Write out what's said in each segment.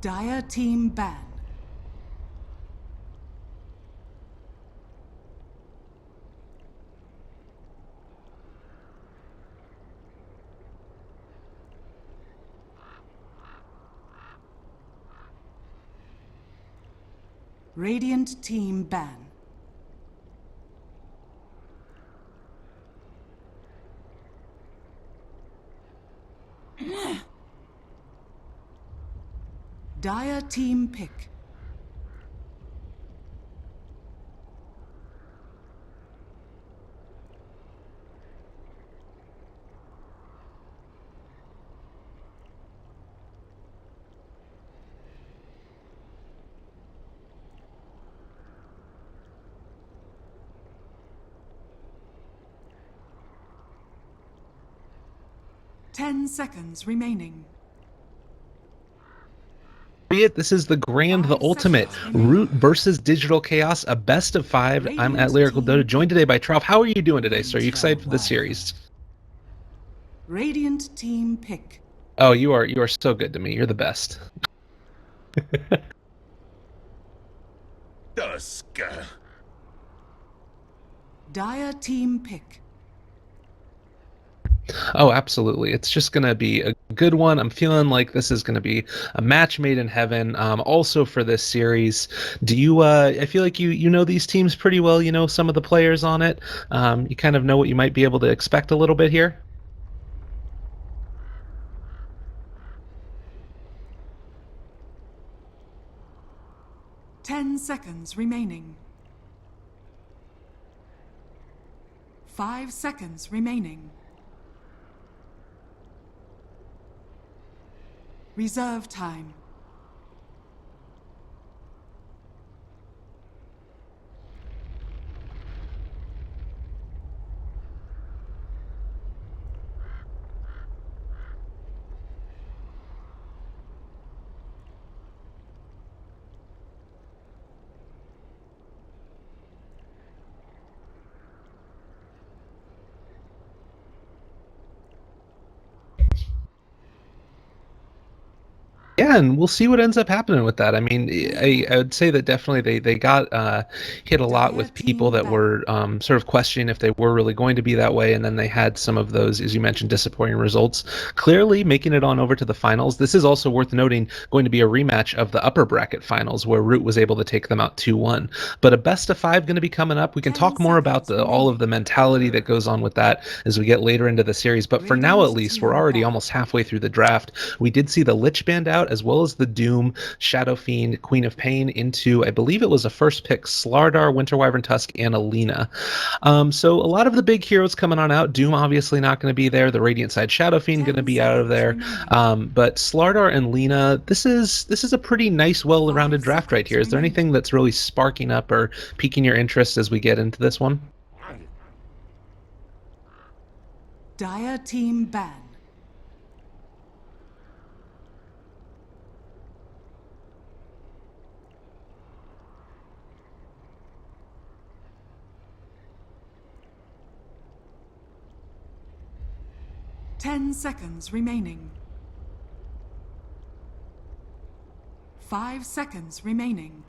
Dire team ban. Radiant team ban. Dire team pick. Ten seconds remaining. This is the grand, the ultimate Root versus Digital Chaos, a best of 5. I'm at Lyrical DotA, joined today by Trough. How are you doing today, sir? Are you excited for the series? Radiant team pick. Oh, you are so good to me. You're the best. Dusk. Dire team pick. Oh, absolutely. It's just going to be a good one. I'm feeling like this is going to be a match made in heaven. Also for this series, do you, I feel like you know these teams pretty well. You know some of the players on it. You kind of know what you might be able to expect a little bit here. Ten seconds remaining. 5 seconds remaining. Reserve time. Yeah, and we'll see what ends up happening with that. I mean, I would say that definitely they got hit a lot with people that were sort of questioning if they were really going to be that way, and then they had some of those, as you mentioned, disappointing results. Clearly making it on over to the finals. This is also worth noting going to be a rematch of the upper bracket finals where Root was able to take them out 2-1. But a best of 5 going to be coming up. We can talk more about all of the mentality that goes on with that as we get later into the series. But for now, at least, we're already almost halfway through the draft. We did see the Lich Band out, as well as the Doom, Shadow Fiend, Queen of Pain into, I believe it was a first pick, Slardar, Winter Wyvern Tusk, and Alina. So a lot of the big heroes coming on out. Doom obviously not going to be there. The Radiant Side Shadow Fiend going to be out of there. But Slardar and Lina, this is a pretty nice, well-rounded draft right here. Is there anything that's really sparking up or piquing your interest as we get into this one? Dire team ban. Ten seconds remaining. 5 seconds remaining.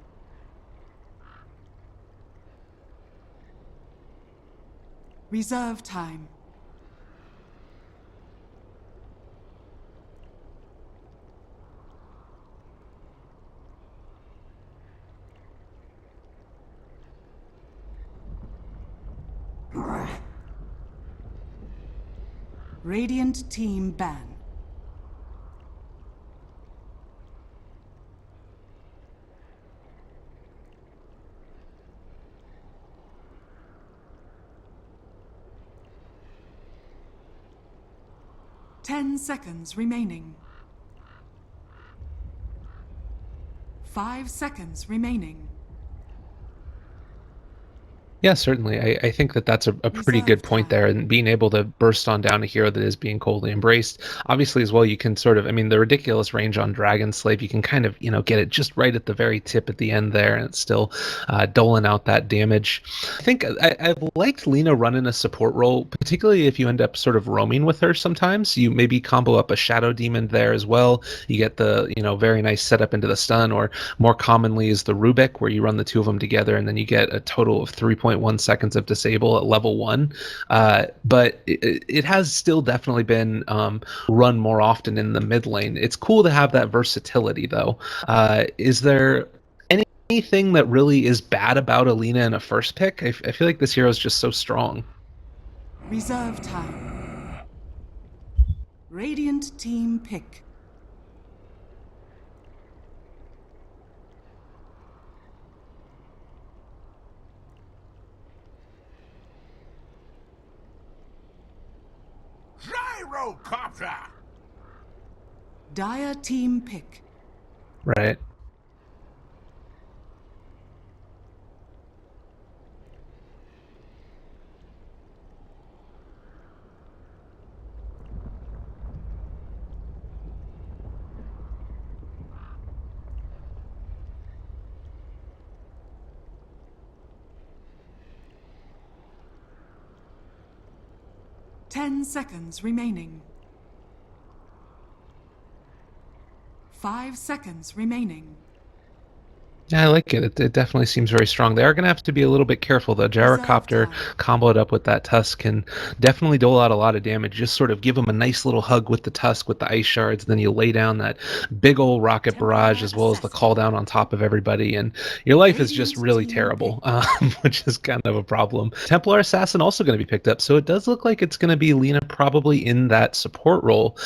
Reserve time. Radiant team ban. Ten seconds remaining. 5 seconds remaining. Yeah, certainly. I think that that's a pretty Reserve good point there, time. and being able to burst on down a hero that is being coldly embraced. Obviously, as well, you can sort of, I mean, the ridiculous range on Dragon Slave, you can kind of, get it just right at the very tip at the end there, and it's still doling out that damage. I think I've liked Lena running a support role, particularly if you end up sort of roaming with her sometimes. You maybe combo up a Shadow Demon there as well. You get the, very nice setup into the stun, or more commonly is the Rubik, where you run the two of them together, and then you get a total of 3.1 seconds of disable at level 1. But it has still definitely been run more often in the mid lane. It's cool to have that versatility, though. Is there anything that really is bad about Alina in a first pick? I feel like this hero is just so strong. Reserve time. Radiant team pick. Gyrocopter! Dire team pick. Right. 10 seconds remaining. 5 seconds remaining. Yeah, I like it. It definitely seems very strong. They are going to have to be a little bit careful, though. Gyrocopter time. comboed up with that tusk can definitely dole out a lot of damage. Just sort of give them a nice little hug with the tusk, with the ice shards. Then you lay down that big old rocket barrage, as well as the call down on top of everybody. And your life is just Radiant really team terrible, which is kind of a problem. Templar Assassin also going to be picked up. So it does look like it's going to be Lena probably in that support role.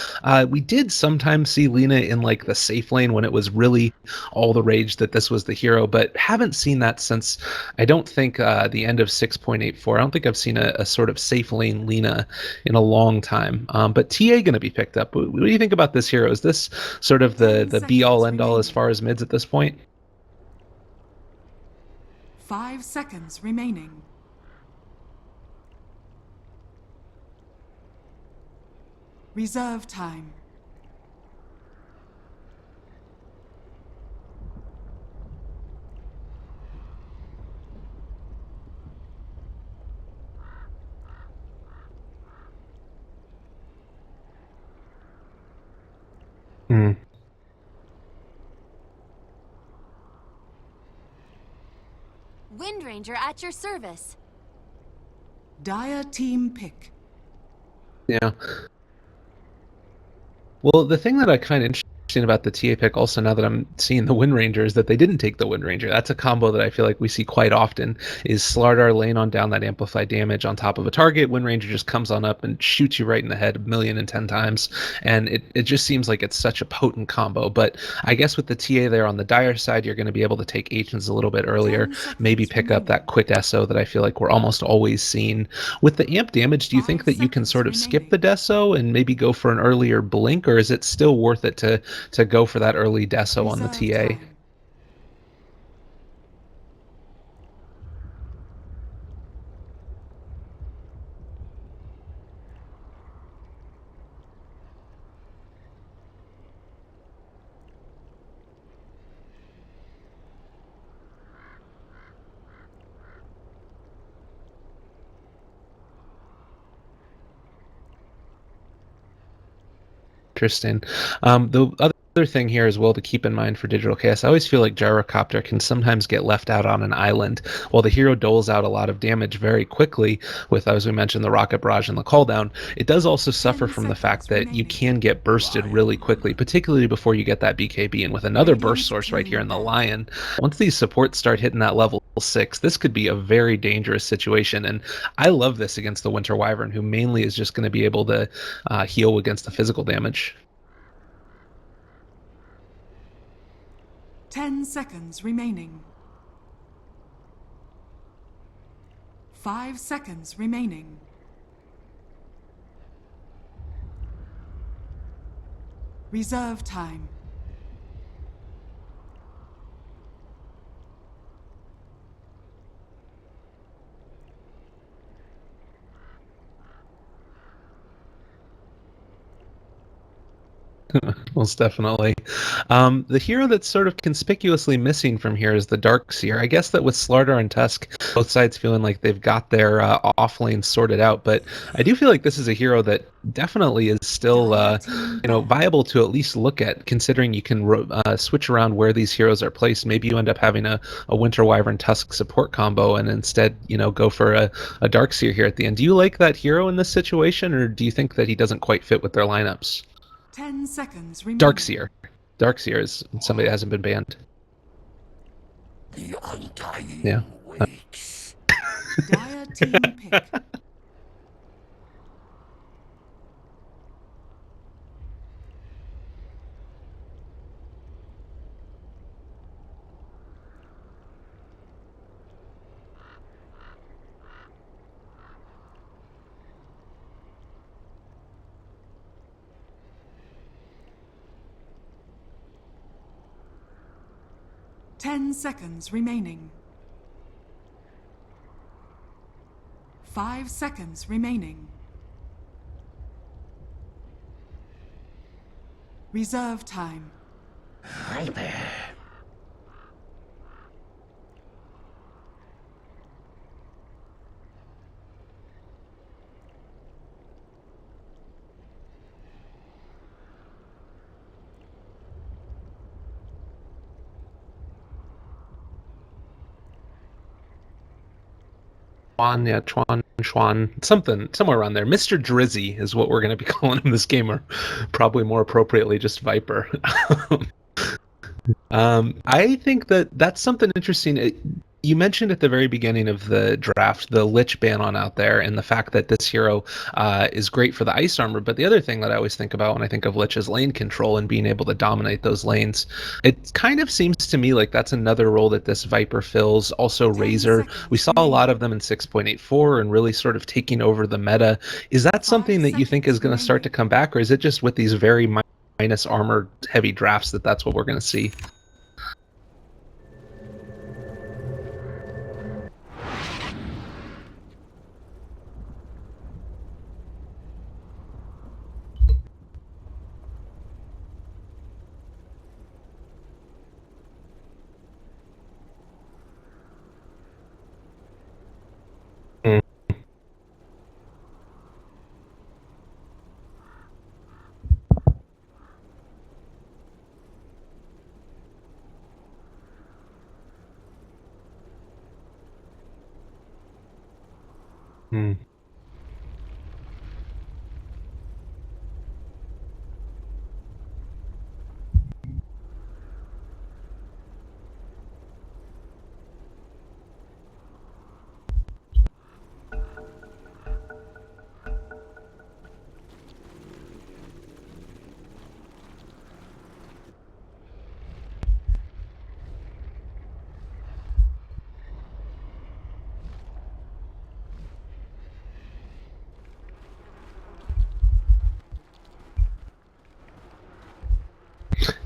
We did sometimes see Lena in like the safe lane when it was really all the rage that this was the hero, but haven't seen that since I don't think the end of 6.84. I don't think I've seen a sort of safe lane Lena in a long time. But TA going to be picked up. What do you think about this hero? Is this sort of the be all end all as far as mids at this point? 5 seconds remaining. Reserve time. Hmm. Wind Ranger at your service. Dire team pick. Yeah. Well, the thing that I find interesting about the TA pick also, now that I'm seeing the Wind Ranger, is that they didn't take the Wind Ranger. That's a combo that I feel like we see quite often, is Slardar lane on down that amplified damage on top of a target. Wind Ranger just comes on up and shoots you right in the head 1,010 times. And it just seems like it's such a potent combo. But I guess with the TA there on the Dire side, you're going to be able to take agents a little bit earlier, maybe pick up that quick SO that I feel like we're almost always seeing. With the amp damage, do you think that you can sort of skip the Deso and maybe go for an earlier blink, or is it still worth it to go for that early Deso on the TA? Time. Interesting. The other thing here as well to keep in mind for Digital Chaos, I always feel like Gyrocopter can sometimes get left out on an island. While the hero doles out a lot of damage very quickly with, as we mentioned, the Rocket Barrage and the Call Down, it does also suffer from the fact that you can get bursted really quickly, particularly before you get that BKB. And with another burst source right here in the Lion, once these supports start hitting that level 6, this could be a very dangerous situation. And I love this against the Winter Wyvern, who mainly is just going to be able to heal against the physical damage. 10 seconds remaining. 5 seconds remaining. Reserve time. Most definitely. The hero that's sort of conspicuously missing from here is the Darkseer. I guess that with Slardar and Tusk, both sides feeling like they've got their off lanes sorted out, but I do feel like this is a hero that definitely is still, viable to at least look at, considering you can switch around where these heroes are placed. Maybe you end up having a Winter Wyvern Tusk support combo, and instead, go for a Darkseer here at the end. Do you like that hero in this situation, or do you think that he doesn't quite fit with their lineups? 10 seconds remaining. Darkseer. Darkseer is somebody that hasn't been banned. The undying Yeah. waits. Dire team pick. Ten seconds remaining. 5 seconds remaining. Reserve time. Hyper. Chuan, somewhere around there. Mr. Drizzy is what we're going to be calling him this game, or probably more appropriately, just Viper. I think that's something interesting. You mentioned at the very beginning of the draft the Lich ban on out there, and the fact that this hero is great for the ice armor. But the other thing that I always think about when I think of Lich is lane control and being able to dominate those lanes. It kind of seems to me like that's another role that this Viper fills. Also, Razor. We saw a lot of them in 6.84 and really sort of taking over the meta. Is that something that you think is going to start to come back, or is it just with these very minus armor heavy drafts that's what we're going to see? Hmm.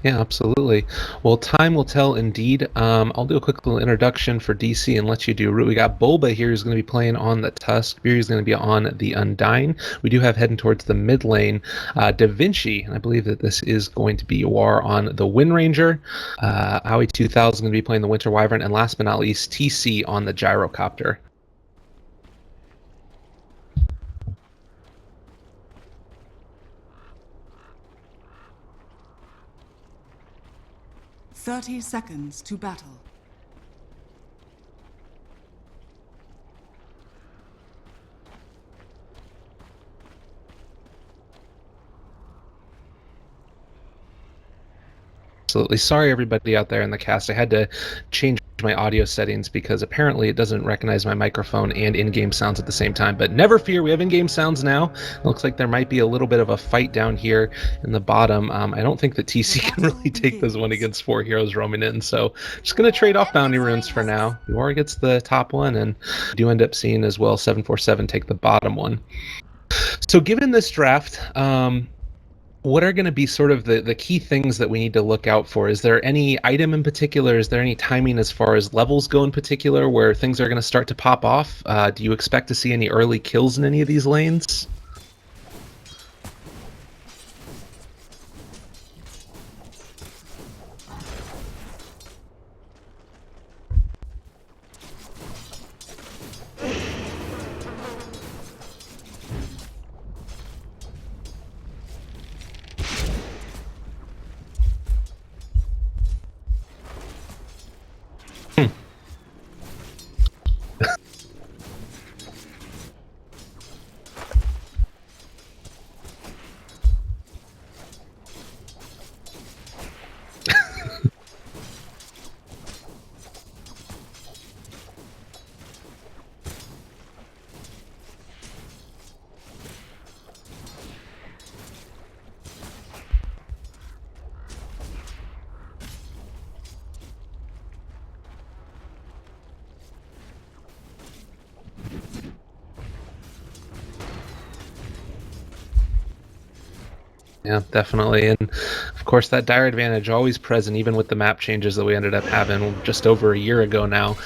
Yeah, absolutely. Well, time will tell indeed. I'll do a quick little introduction for DC and let you do root. We got Bulba here who's going to be playing on the Tusk. Beery is going to be on the Undying. We do have heading towards the mid lane Da Vinci, and I believe that this is going to be War on the Wind Ranger. Aoi 2000 is going to be playing the Winter Wyvern, and last but not least, TC on the Gyrocopter. 30 seconds to battle. Absolutely. Sorry, everybody out there in the cast. I had to change my audio settings because apparently it doesn't recognize my microphone and in-game sounds at the same time. But never fear, we have in-game sounds now. It looks like there might be a little bit of a fight down here in the bottom. I don't think that TC can really take this one against 4 heroes roaming in, so just going to trade off bounty runes for now. War gets the top one, and you do end up seeing as well 747 take the bottom one. So given this draft, what are going to be sort of the key things that we need to look out for? Is there any item in particular? Is there any timing as far as levels go in particular where things are going to start to pop off? Do you expect to see any early kills in any of these lanes? Yeah, definitely. And of course, that dire advantage always present, even with the map changes that we ended up having just over a year ago now.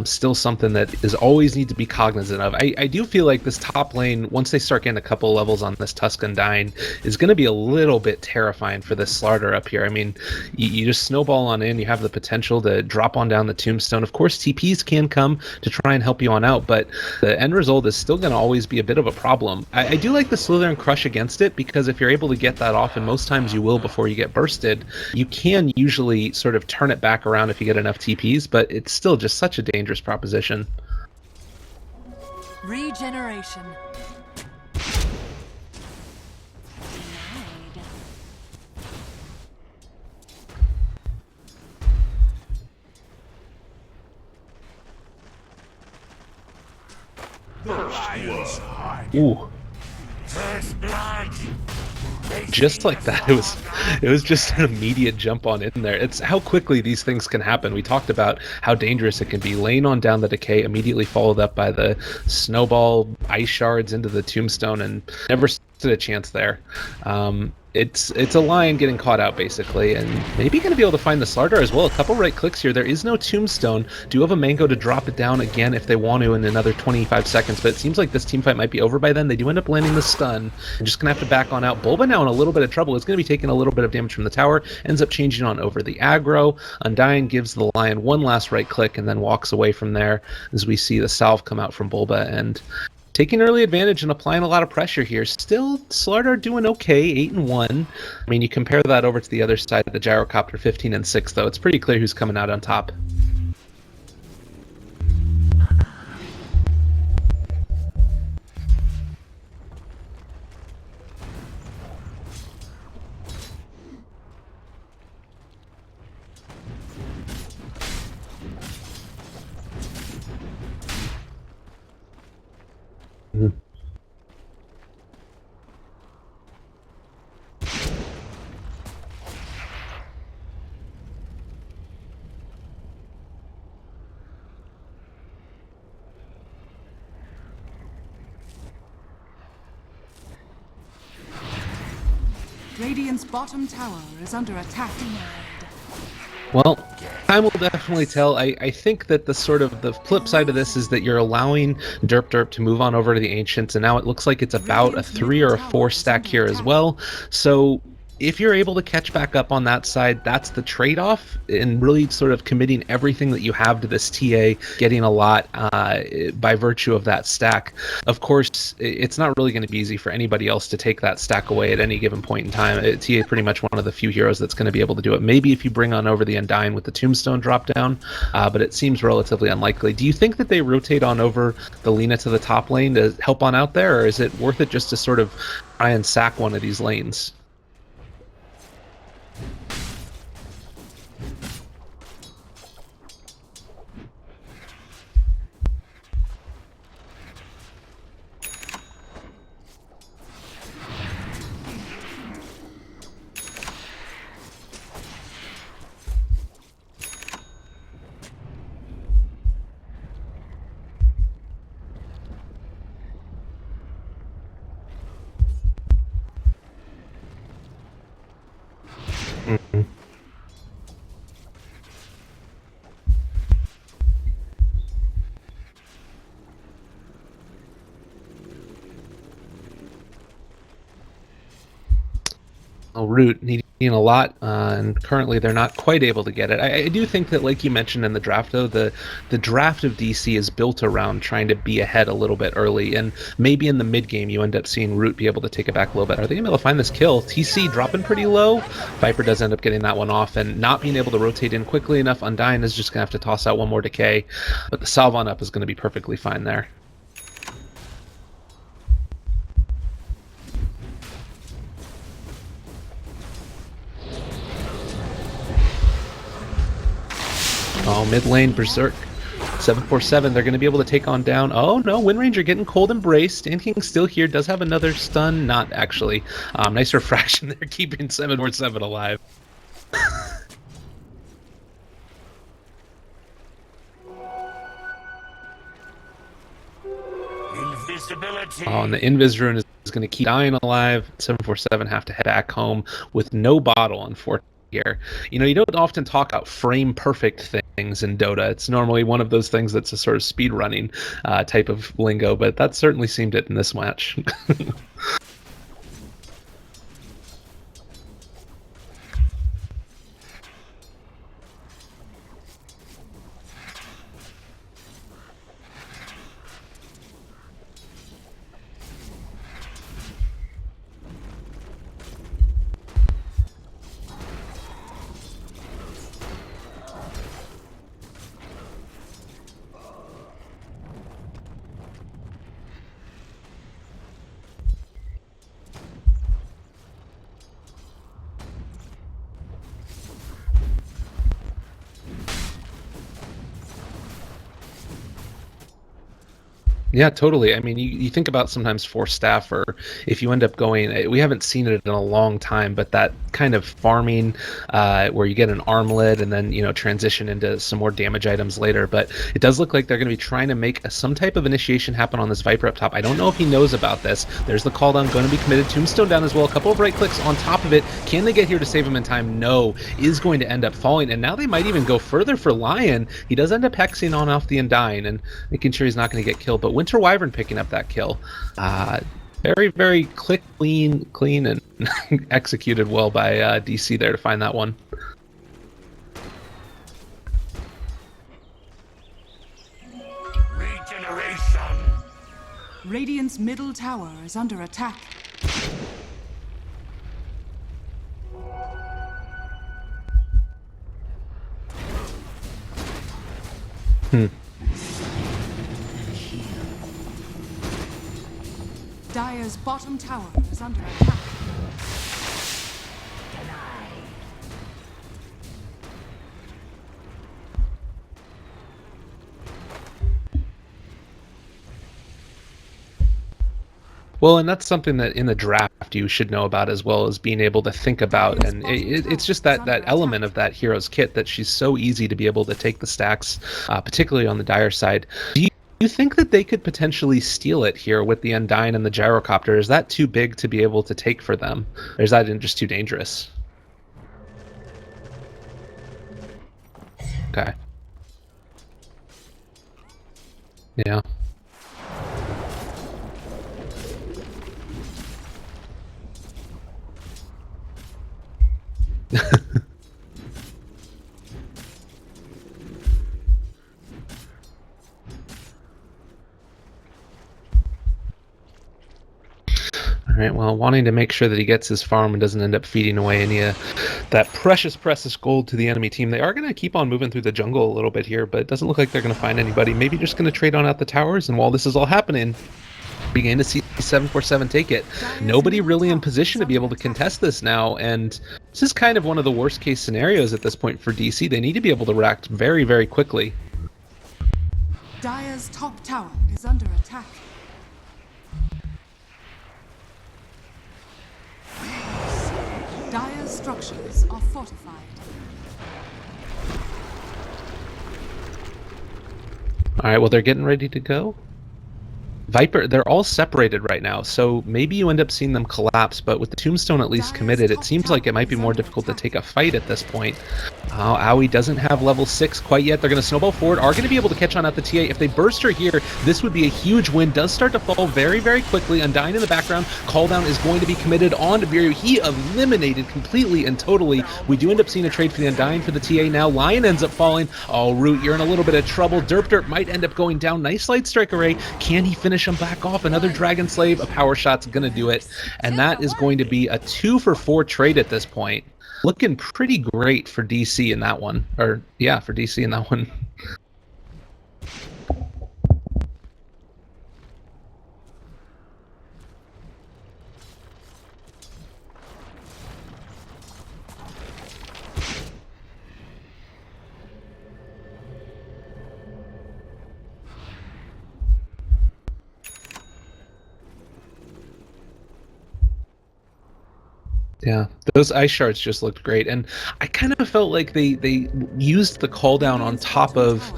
Still something that is always need to be cognizant of. I do feel like this top lane, once they start getting a couple levels on this Tuscan Dyne, is going to be a little bit terrifying for this Slardar up here. I mean, you just snowball on in, you have the potential to drop on down the Tombstone. Of course, TPs can come to try and help you on out, but the end result is still going to always be a bit of a problem. I do like the Slither and Crush against it, because if you're able to get that off, and most times you will before you get bursted, you can usually sort of turn it back around if you get enough TPs, but it's still just such a dangerous proposition. Regeneration. Ooh. First blood. Just like that, it was just an immediate jump on in there. It's how quickly these things can happen. We talked about how dangerous it can be. Laying on down the decay, immediately followed up by the snowball ice shards into the Tombstone, and never stood a chance there. It's a lion getting caught out, basically, and maybe going to be able to find the Slardar as well. A couple right clicks here. There is no Tombstone. Do have a Mango to drop it down again if they want to in another 25 seconds, but it seems like this teamfight might be over by then. They do end up landing the stun, and just going to have to back on out. Bulba now in a little bit of trouble. It's going to be taking a little bit of damage from the tower, ends up changing on over the aggro. Undying gives the lion one last right click and then walks away from there as we see the salve come out from Bulba, and taking early advantage and applying a lot of pressure here. Still, Slardar doing okay, 8-1. I mean, you compare that over to the other side of the Gyrocopter, 15-6, though. It's pretty clear who's coming out on top. Mhm. Radiant's bottom tower is under attack. Well, time will definitely tell. I think that the sort of the flip side of this is that you're allowing Derp to move on over to the Ancients, and now it looks like it's about a 3 or a 4 stack here as well. So if you're able to catch back up on that side, that's the trade-off, and really sort of committing everything that you have to this TA, getting a lot by virtue of that stack. Of course, it's not really going to be easy for anybody else to take that stack away at any given point in time. TA is pretty much one of the few heroes that's going to be able to do it. Maybe if you bring on over the Undying with the Tombstone drop down, but it seems relatively unlikely. Do you think that they rotate on over the Lina to the top lane to help on out there, or is it worth it just to sort of try and sack one of these lanes? Mhm. Root needing a lot, and currently they're not quite able to get it. I do think that, like you mentioned in the draft, though, the draft of DC is built around trying to be ahead a little bit early, and maybe in the mid game you end up seeing Root be able to take it back a little bit. Are they gonna be able to find this kill? TC dropping pretty low. Viper does end up getting that one off, and not being able to rotate in quickly enough. Undying is just gonna have to toss out one more decay, but the salve on up is gonna be perfectly fine there. Oh, mid lane, Berserk. 747, they're going to be able to take on down. Oh, no, Wind Ranger getting cold embraced. Ant King still here, does have another stun. Not actually. Nice refraction there, keeping 747 alive. Invisibility. Oh, and the Invis rune is going to keep dying alive. 747 have to head back home with no bottle, unfortunately. Here, you don't often talk about frame perfect things in Dota. It's normally one of those things that's a sort of speed running type of lingo, but that certainly seemed it in this match. Yeah, totally. I mean, you think about sometimes force staff, or if you end up going, we haven't seen it in a long time, but that kind of farming where you get an armlet and then, transition into some more damage items later. But it does look like they're going to be trying to make some type of initiation happen on this Viper up top. I don't know if he knows about this. There's the call down, going to be committed. Tombstone down as well. A couple of right clicks on top of it. Can they get here to save him in time? No. Is going to end up falling. And now they might even go further for Lion. He does end up hexing on off the Undying and making sure he's not going to get killed. But Winter Wyvern picking up that kill. Very, very clean, and executed well by DC there to find that one. Regeneration. Radiant's middle tower is under attack. Dire's bottom tower is under attack. Well, and that's something that in the draft you should know about as well as being able to think about. And it's just that element of that hero's kit that she's so easy to be able to take the stacks, particularly on the Dire side. Do you think that they could potentially steal it here with the Undying and the Gyrocopter? Is that too big to be able to take for them? Or is that just too dangerous? Okay. Yeah. Alright, well, wanting to make sure that he gets his farm and doesn't end up feeding away any of that precious gold to the enemy team. They are going to keep on moving through the jungle a little bit here, but it doesn't look like they're going to find anybody. Maybe just going to trade on out the towers, and while this is all happening, begin to see 747 take it. Nobody really in position to be able to contest this now, and this is kind of one of the worst case scenarios at this point for DC. They need to be able to react very, very quickly. Dire's top tower is under attack. Dire's structures are fortified. Alright, well, they're getting ready to go. Viper, they're all separated right now, so maybe you end up seeing them collapse, but with the Tombstone at least committed, it seems like it might be more difficult to take a fight at this point. Aoi doesn't have level 6 quite yet. They're going to snowball forward, are going to be able to catch on at the TA. If they burst her here, this would be a huge win. Does start to fall very, very quickly. Undying in the background. Call down is going to be committed on to Viryu. He eliminated completely and totally. We do end up seeing a trade for the Undying for the TA now. Lion ends up falling. Oh, Root, you're in a little bit of trouble. Derp might end up going down. Nice light strike array. Can he finish him back off? Another Dragon Slave. A power shot's going to do it. And that is going to be a 2-for-4 trade at this point. Looking pretty great for DC in that one. Or, yeah, for DC in that one. Yeah. Those ice shards just looked great, and I kind of felt like they used the cooldown on top of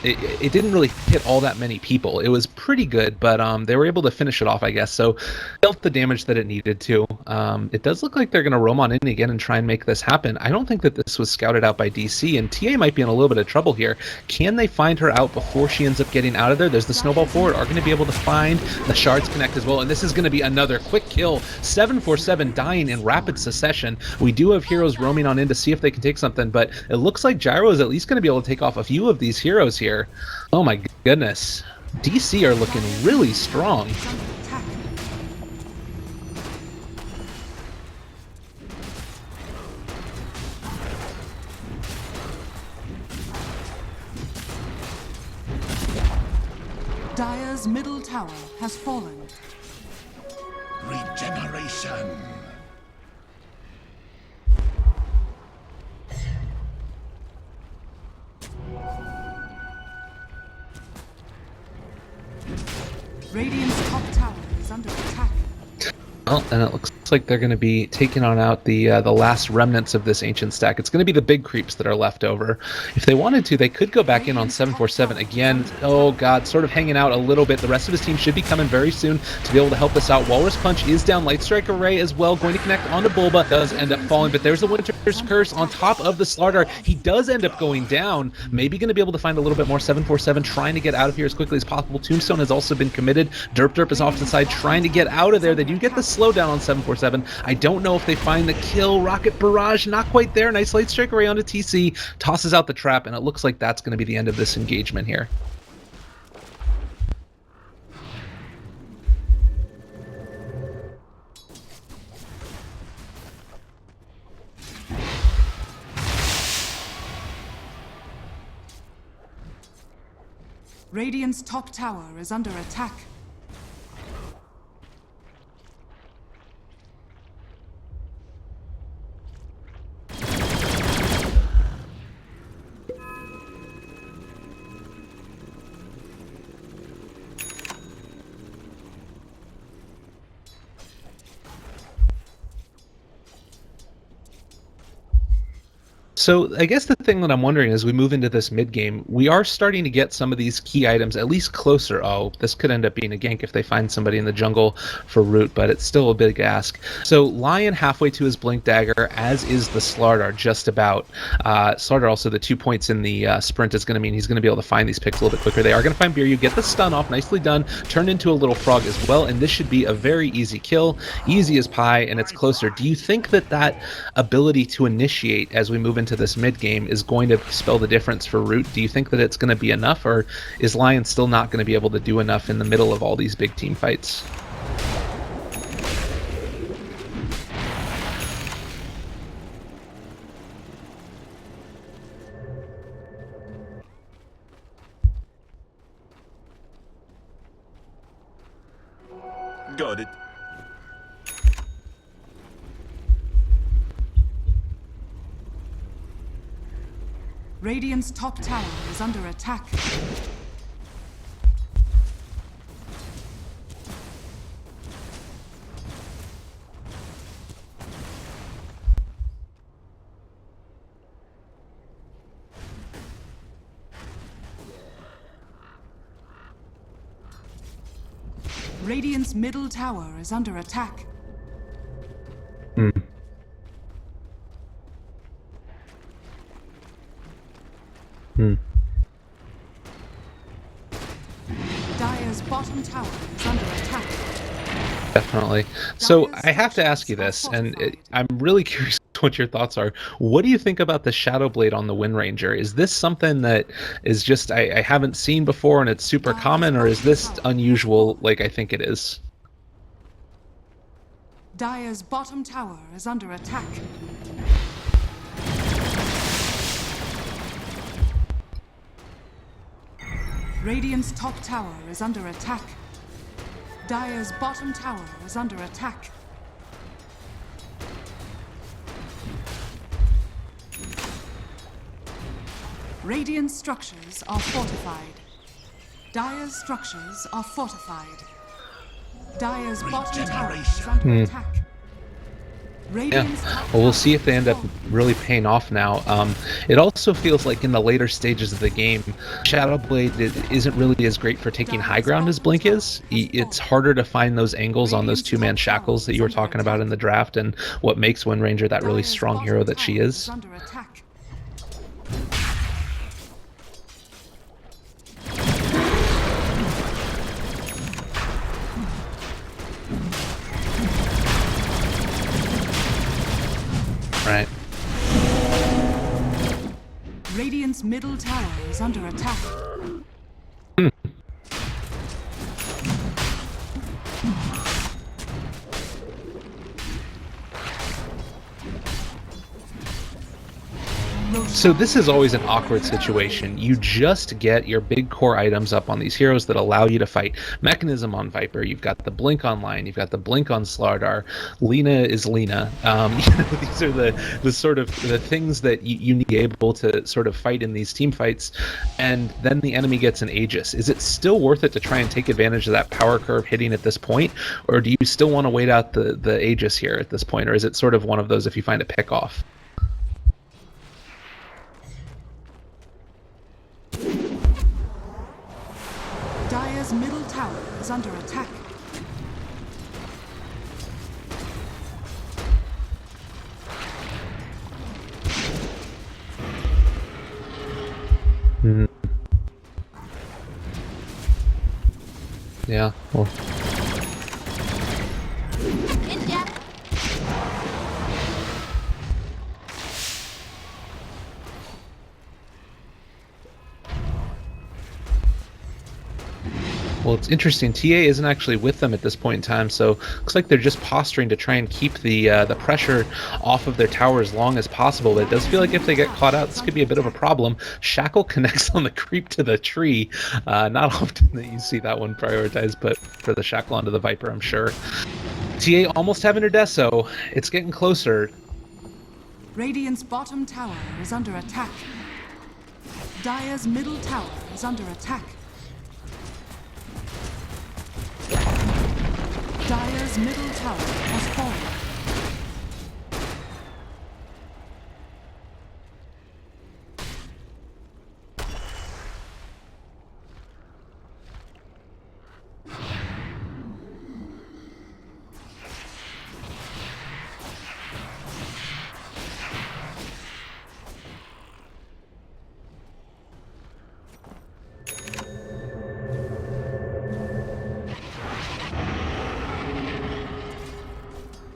it didn't really hit all that many people. It was pretty good, but they were able to finish it off, I guess. So dealt the damage that it needed to. It does look like they're going to roam on in again and try and make this happen. I don't think that this was scouted out by DC, and TA might be in a little bit of trouble here. Can they find her out before she ends up getting out of there? There's the snowball forward. Are going to be able to find the shards connect as well, and this is going to be another quick kill. 747 dying in rapid succession. We do have heroes roaming on in to see if they can take something, but it looks like Gyro is at least going to be able to take off a few of these heroes here. Oh my goodness. DC are looking really strong. Dire's middle tower has fallen. Regeneration. Radiant's top tower is under attack. Well, and it looks like they're going to be taking on out the last remnants of this ancient stack. It's going to be the big creeps that are left over. If they wanted to, they could go back in on 747 again. Oh god, sort of hanging out a little bit. The rest of his team should be coming very soon to be able to help us out. Walrus Punch is down. Light Strike Array as well, going to connect onto Bulba. Does end up falling, but there's the Winter's Curse on top of the Slardar. He does end up going down. Maybe going to be able to find a little bit more. 747 trying to get out of here as quickly as possible. Tombstone has also been committed. Derp is off to the side trying to get out of there. They do get the slowdown on 747. I don't know if they find the kill. Rocket Barrage, not quite there. Nice Light Strike Array onto TC. Tosses out the trap, and it looks like that's going to be the end of this engagement here. Radiant's top tower is under attack. So I guess the thing that I'm wondering as we move into this mid game, we are starting to get some of these key items at least closer. Oh, this could end up being a gank if they find somebody in the jungle for root, but it's still a big ask. So Lion halfway to his Blink Dagger, as is the Slardar just about. Slardar also, the 2 points in the sprint is going to mean he's going to be able to find these picks a little bit quicker. They are going to find Biryu, get the stun off, nicely done, turned into a little frog as well, and this should be a very easy kill, easy as pie, and it's closer. Do you think that that ability to initiate as we move into this mid game is going to spell the difference for root? Do you think that it's going to be enough, or is Lion still not going to be able to do enough in the middle of all these big team fights? Got it. Radiant's top tower is under attack. Radiant's middle tower is under attack. Dire's bottom tower is under attack. Definitely. So I have to ask you this, and I'm really curious what your thoughts are. What do you think about the Shadow Blade on the Wind Ranger? Is this something that is just I haven't seen before and it's super common, or is this unusual like I think it is? Dire's bottom tower is under attack. Radiant's top tower is under attack. Dire's bottom tower is under attack. Radiant structures are fortified. Dire's structures are fortified. Dire's bottom tower is under attack. Radiant's top Well, we'll tower see if they end up has fallen. really paying off now. It also feels like in the later stages of the game, Shadowblade isn't really as great for taking high ground as Blink is. It's harder to find those angles on those two-man shackles that you were talking about in the draft, and what makes Windranger that really Dire's strong bottom hero that she tower is. under attack. Right. Radiant's middle tower is under attack. So this is always an awkward situation. You just get your big core items up on these heroes that allow you to fight. Mechanism on Viper, you've got the Blink online, you've got the Blink on Slardar, Lina is Lina. These are the sort of the things that you need to be able to sort of fight in these team fights, and then the enemy gets an Aegis. Is it still worth it to try and take advantage of that power curve hitting at this point, or do you still want to wait out the Aegis here at this point, or is it sort of one of those if you find a pick off? Dire's middle tower is under attack. Yeah. Well. Well, it's interesting. TA isn't actually with them at this point in time, so looks like they're just posturing to try and keep the pressure off of their tower as long as possible. But it does feel like if they get caught out, this could be a bit of a problem. Shackle connects on the creep to the tree. Not often that you see that one prioritized, but for the Shackle onto the Viper, I'm sure. TA almost having her death, so it's getting closer. Radiant's bottom tower is under attack. Dire's middle tower is under attack. Dire's middle tower has fallen.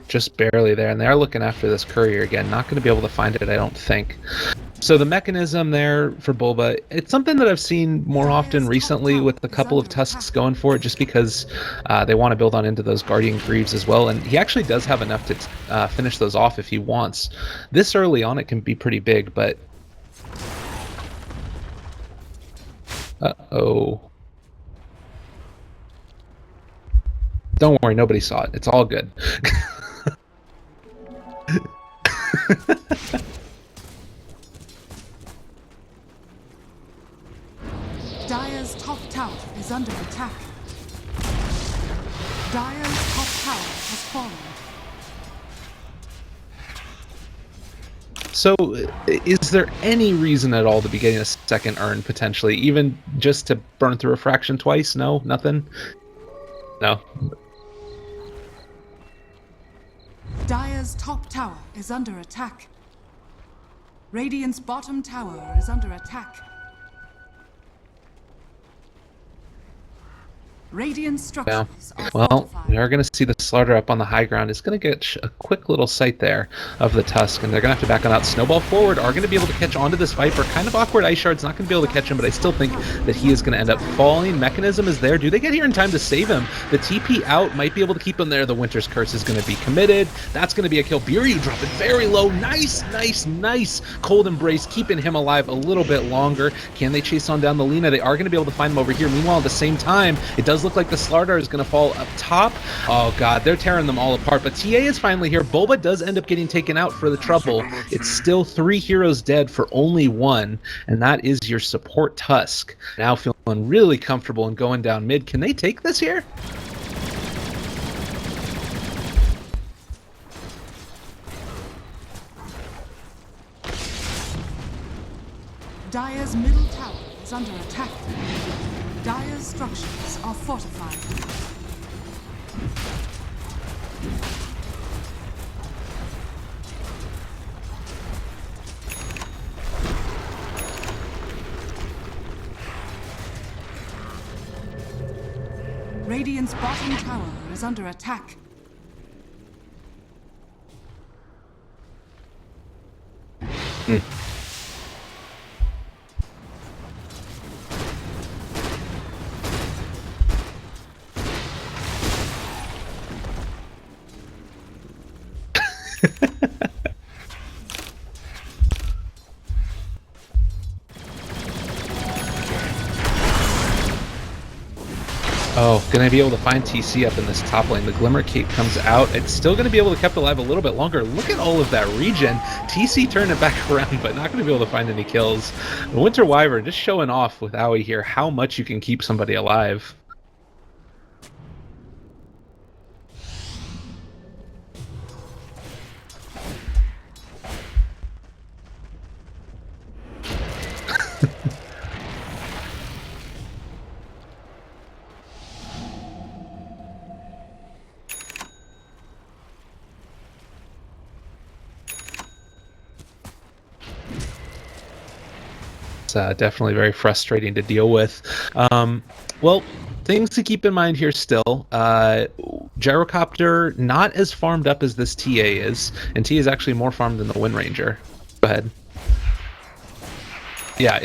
Just barely there, and they are looking after this courier again. Not going to be able to find it, I don't think. So the mechanism there for Bulba, it's something that I've seen more often recently with a couple of Tusks going for it, just because they want to build on into those Guardian Greaves as well, and he actually does have enough to finish those off if he wants. This early on it can be pretty big, but... Uh-oh. Don't worry, nobody saw it. It's all good. Dire's top tower is under attack. Dire's top tower has fallen. So, is there any reason at all to be getting a second urn, potentially? Even just to burn through a fraction twice? No? Nothing? No? Dire's top tower is under attack. Radiant's bottom tower is under attack. Radiant structures are Well, fortified. we are going to see the Slaughter up on the high ground. It's going to get a quick little sight there of the Tusk, and they're going to have to back on out. Snowball forward are going to be able to catch onto this Viper. Kind of awkward. Ice Shard's not going to be able to catch him, but I still think that he is going to end up falling. Mechanism is there. Do they get here in time to save him? The TP out might be able to keep him there. The Winter's Curse is going to be committed. That's going to be a kill. Biryu dropping very low. Nice, nice, nice. Cold Embrace, keeping him alive a little bit longer. Can they chase on down the Lina? They are going to be able to find him over here. Meanwhile, at the same time, it does look like the Slardar is going to fall up top. Oh god, they're tearing them all apart, but TA is finally here. Bulba does end up getting taken out for the trouble. It's still 3 heroes dead for only 1, and that is your support Tusk. Now feeling really comfortable and going down mid. Can they take this here? Dire's middle tower is under attack. Dire's structures are fortified. Radiant's bottom tower is under attack. Oh, gonna be able to find TC up in this top lane. The Glimmer Cape comes out. It's still gonna be able to keep alive a little bit longer. Look at all of that regen. TC turned it back around, but not gonna be able to find any kills. Winter Wyvern just showing off with Aoi here how much you can keep somebody alive. Definitely very frustrating to deal with. Well, things to keep in mind here still. Gyrocopter not as farmed up as this TA is, and TA is actually more farmed than the Wind Ranger. Go ahead. Yeah,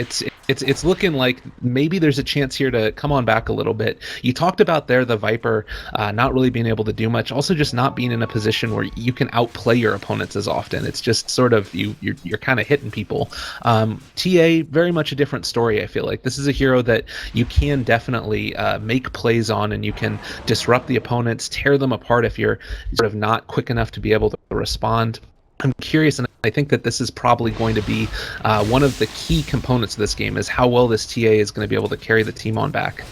it's looking like maybe there's a chance here to come on back a little bit. You talked about there the Viper not really being able to do much, also just not being in a position where you can outplay your opponents as often. It's just sort of you're kind of hitting people. TA, very much a different story. I feel like this is a hero that you can definitely make plays on, and you can disrupt the opponents, tear them apart if you're sort of not quick enough to be able to respond. I'm curious, and I think that this is probably going to be one of the key components of this game, is how well this TA is going to be able to carry the team on back.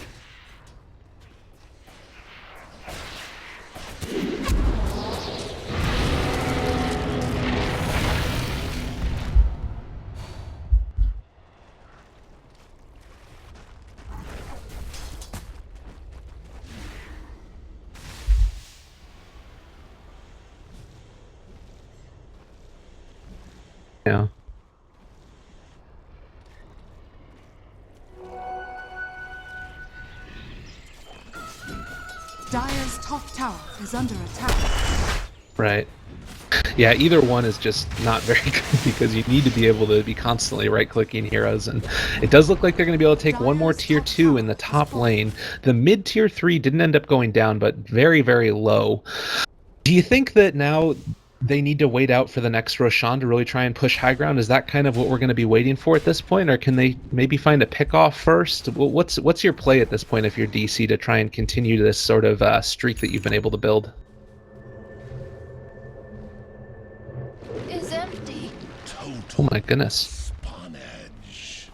Yeah. Dire's top tower is under attack. Right. Yeah, either one is just not very good because you need to be able to be constantly right-clicking heroes, and it does look like they're going to be able to take one more tier 2 in the top lane. The mid tier 3 didn't end up going down, but very, very low. Do you think that now they need to wait out for the next Roshan to really try and push high ground? Is that kind of what we're going to be waiting for at this point, or can they maybe find a pick-off first? What's your play at this point if you're DC to try and continue this sort of streak that you've been able to build? Is empty. Oh my goodness. Spawn edge.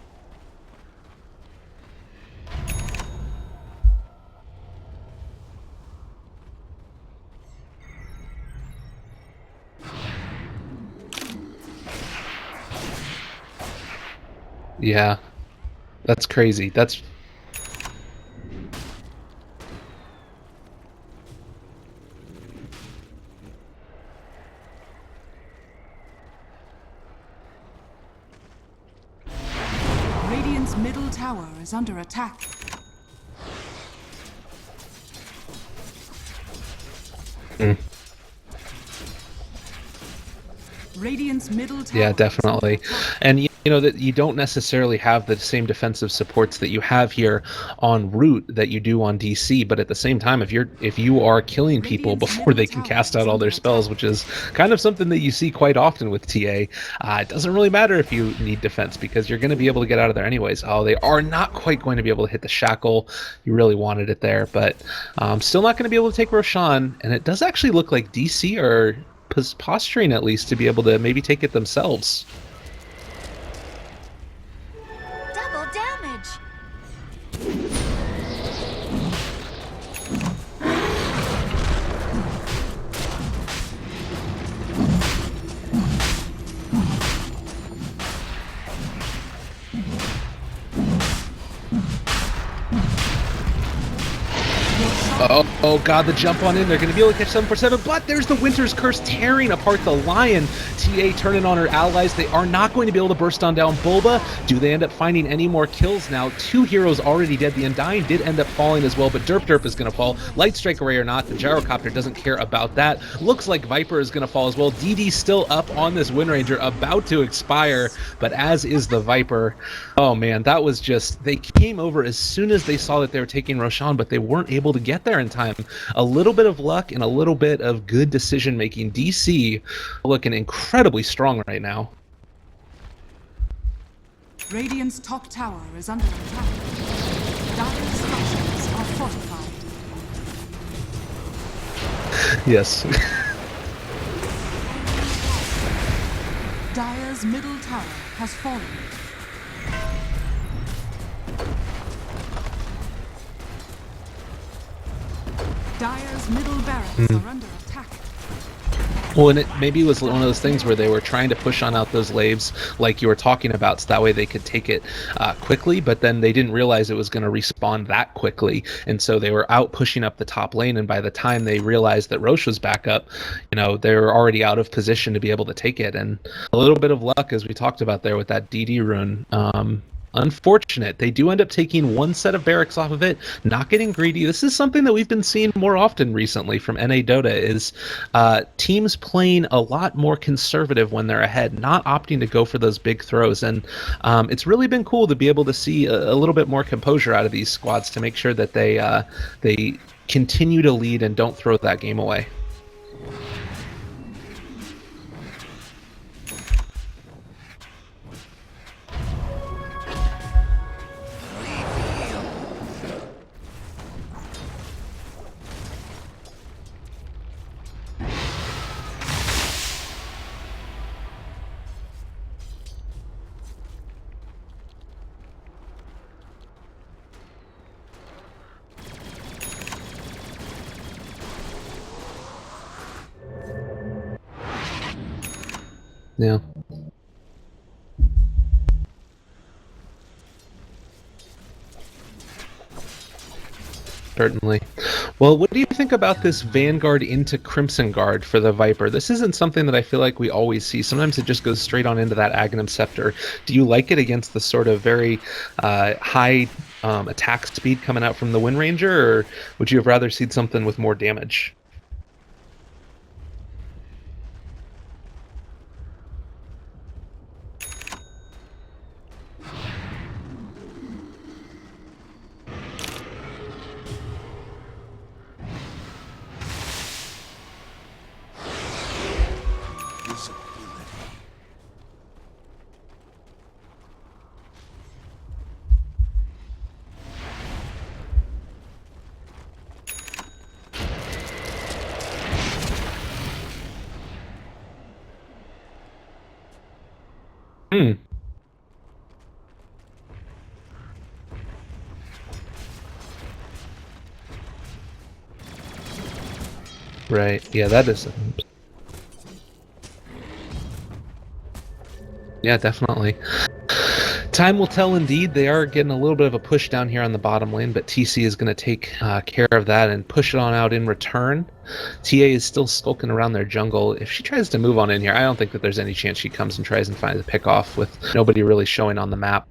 Yeah, that's crazy. That's Radiant's middle tower is under attack. Radiant's middle tower. Yeah, definitely. And you know that you don't necessarily have the same defensive supports that you have here on Root that you do on DC, but at the same time, if you are killing people before they can cast out all their spells, which is kind of something that you see quite often with TA, it doesn't really matter if you need defense because you're going to be able to get out of there anyways. Oh, they are not quite going to be able to hit the shackle. You really wanted it there, but still not going to be able to take Roshan, and it does actually look like DC are posturing at least to be able to maybe take it themselves. Double damage. Oh god, the jump on in. They're going to be able to catch 747, but there's the Winter's Curse tearing apart the Lion. TA turning on her allies. They are not going to be able to burst on down Bulba. Do they end up finding any more kills now? 2 heroes already dead. The Undying did end up falling as well, but Derp is going to fall. Light Strike Array or not, the Gyrocopter doesn't care about that. Looks like Viper is going to fall as well. DD still up on this Windranger, about to expire, but as is the Viper. Oh man, that was just, they came over as soon as they saw that they were taking Roshan, but they weren't able to get there in time. A little bit of luck and a little bit of good decision making. DC looking incredibly strong right now. Radiant's top tower is under attack. Dire's structures are fortified. Yes. Dire's middle tower has fallen. Dire's middle barracks are under attack. Well, and it maybe was one of those things where they were trying to push on out those laves like you were talking about, so that way they could take it quickly, but then they didn't realize it was going to respawn that quickly, and so they were out pushing up the top lane, and by the time they realized that Roche was back up, you know, they were already out of position to be able to take it. And a little bit of luck, as we talked about there with that DD rune. Unfortunate. They do end up taking one set of barracks off of it, not getting greedy. This is something that we've been seeing more often recently from NA Dota, is teams playing a lot more conservative when they're ahead, not opting to go for those big throws. And it's really been cool to be able to see a little bit more composure out of these squads to make sure that they continue to lead and don't throw that game away. Yeah. Certainly. Well, what do you think about this Vanguard into Crimson Guard for the Viper? This isn't something that I feel like we always see. Sometimes it just goes straight on into that Aghanim Scepter. Do you like it against the sort of very high attack speed coming out from the Windranger, or would you have rather seen something with more damage? Hmm. Right. Yeah, that is. Yeah, definitely. Time will tell indeed. They are getting a little bit of a push down here on the bottom lane, but TC is going to take care of that and push it on out in return. TA is still skulking around their jungle. If she tries to move on in here, I don't think that there's any chance she comes and tries and finds a pick off with nobody really showing on the map.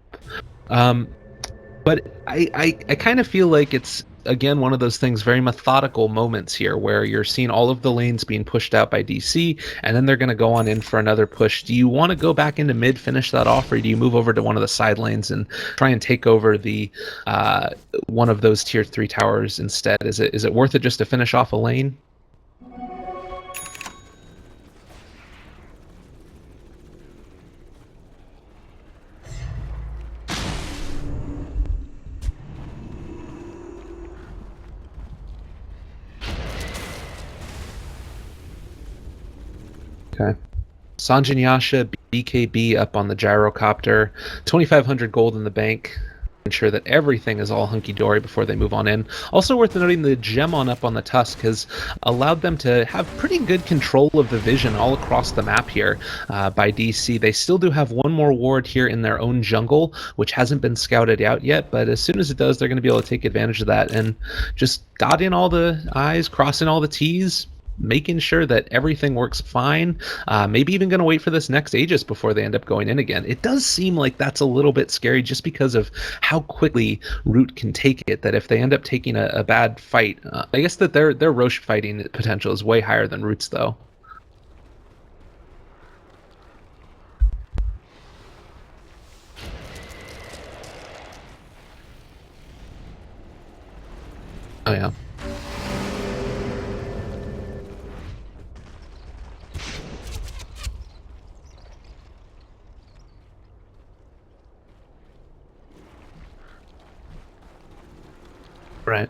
But I kind of feel like it's, again, one of those things, very methodical moments here where you're seeing all of the lanes being pushed out by DC, and then they're going to go on in for another push. Do you want to go back into mid, finish that off, or do you move over to one of the side lanes and try and take over the one of those tier 3 towers instead? Is it worth it just to finish off a lane? Okay. Sanjin Yasha, BKB up on the Gyrocopter, 2,500 gold in the bank. ensure that everything is all hunky-dory before they move on in. Also worth noting, the gem on up on the Tusk has allowed them to have pretty good control of the vision all across the map here by DC. They still do have one more ward here in their own jungle, which hasn't been scouted out yet, but as soon as it does, they're going to be able to take advantage of that and just dot in all the I's, crossing all the T's, making sure that everything works fine. Maybe even going to wait for this next Aegis before they end up going in again. It does seem like that's a little bit scary just because of how quickly Root can take it, that if they end up taking a bad fight, I guess that their Roche fighting potential is way higher than Root's, though. Oh, yeah. Right.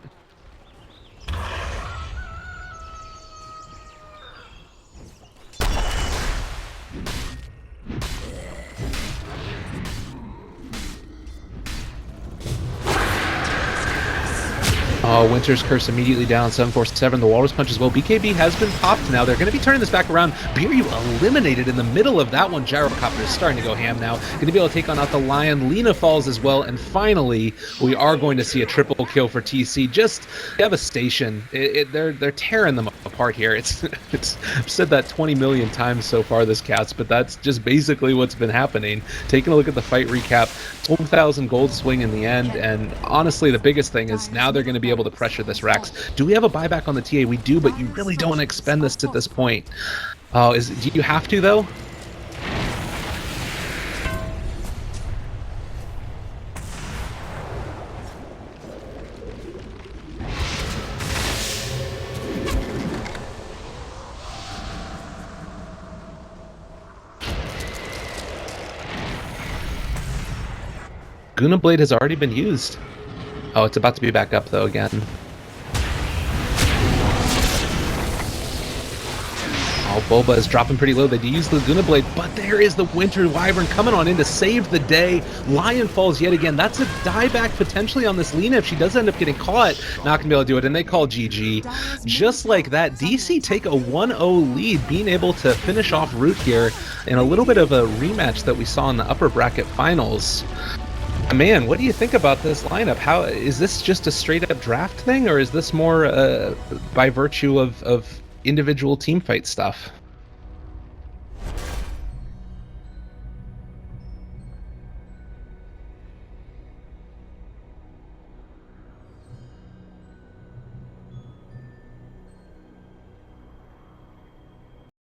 Oh, Winter's Curse immediately down, 747. The Walrus Punch as well. BKB has been popped now. They're going to be turning this back around. Biryu eliminated in the middle of that one. Gyrocopter is starting to go ham now. Going to be able to take on out the Lion. Lina falls as well. And finally, we are going to see a triple kill for TC. Just devastation. They're tearing them apart here. I've said that 20 million times so far this cast, but that's just basically what's been happening. Taking a look at the fight recap, 12,000 gold swing in the end, and honestly, the biggest thing is now they're going to be able to pressure this Rax. Do we have a buyback on the TA? We do, but you really don't want to expend this at this point. Oh, do you have to, though? Guna Blade has already been used. Oh, it's about to be back up, though, again. Oh, Boba is dropping pretty low. They do use the Guna Blade, but there is the Winter Wyvern coming on in to save the day. Lion falls yet again. That's a dieback potentially on this Lina if she does end up getting caught. Not going to be able to do it, and they call GG. Just like that, DC take a 1-0 lead, being able to finish off Root here in a little bit of a rematch that we saw in the upper bracket finals. Man, what do you think about this lineup? How is this just a straight-up draft thing, or is this more by virtue of individual team fight stuff?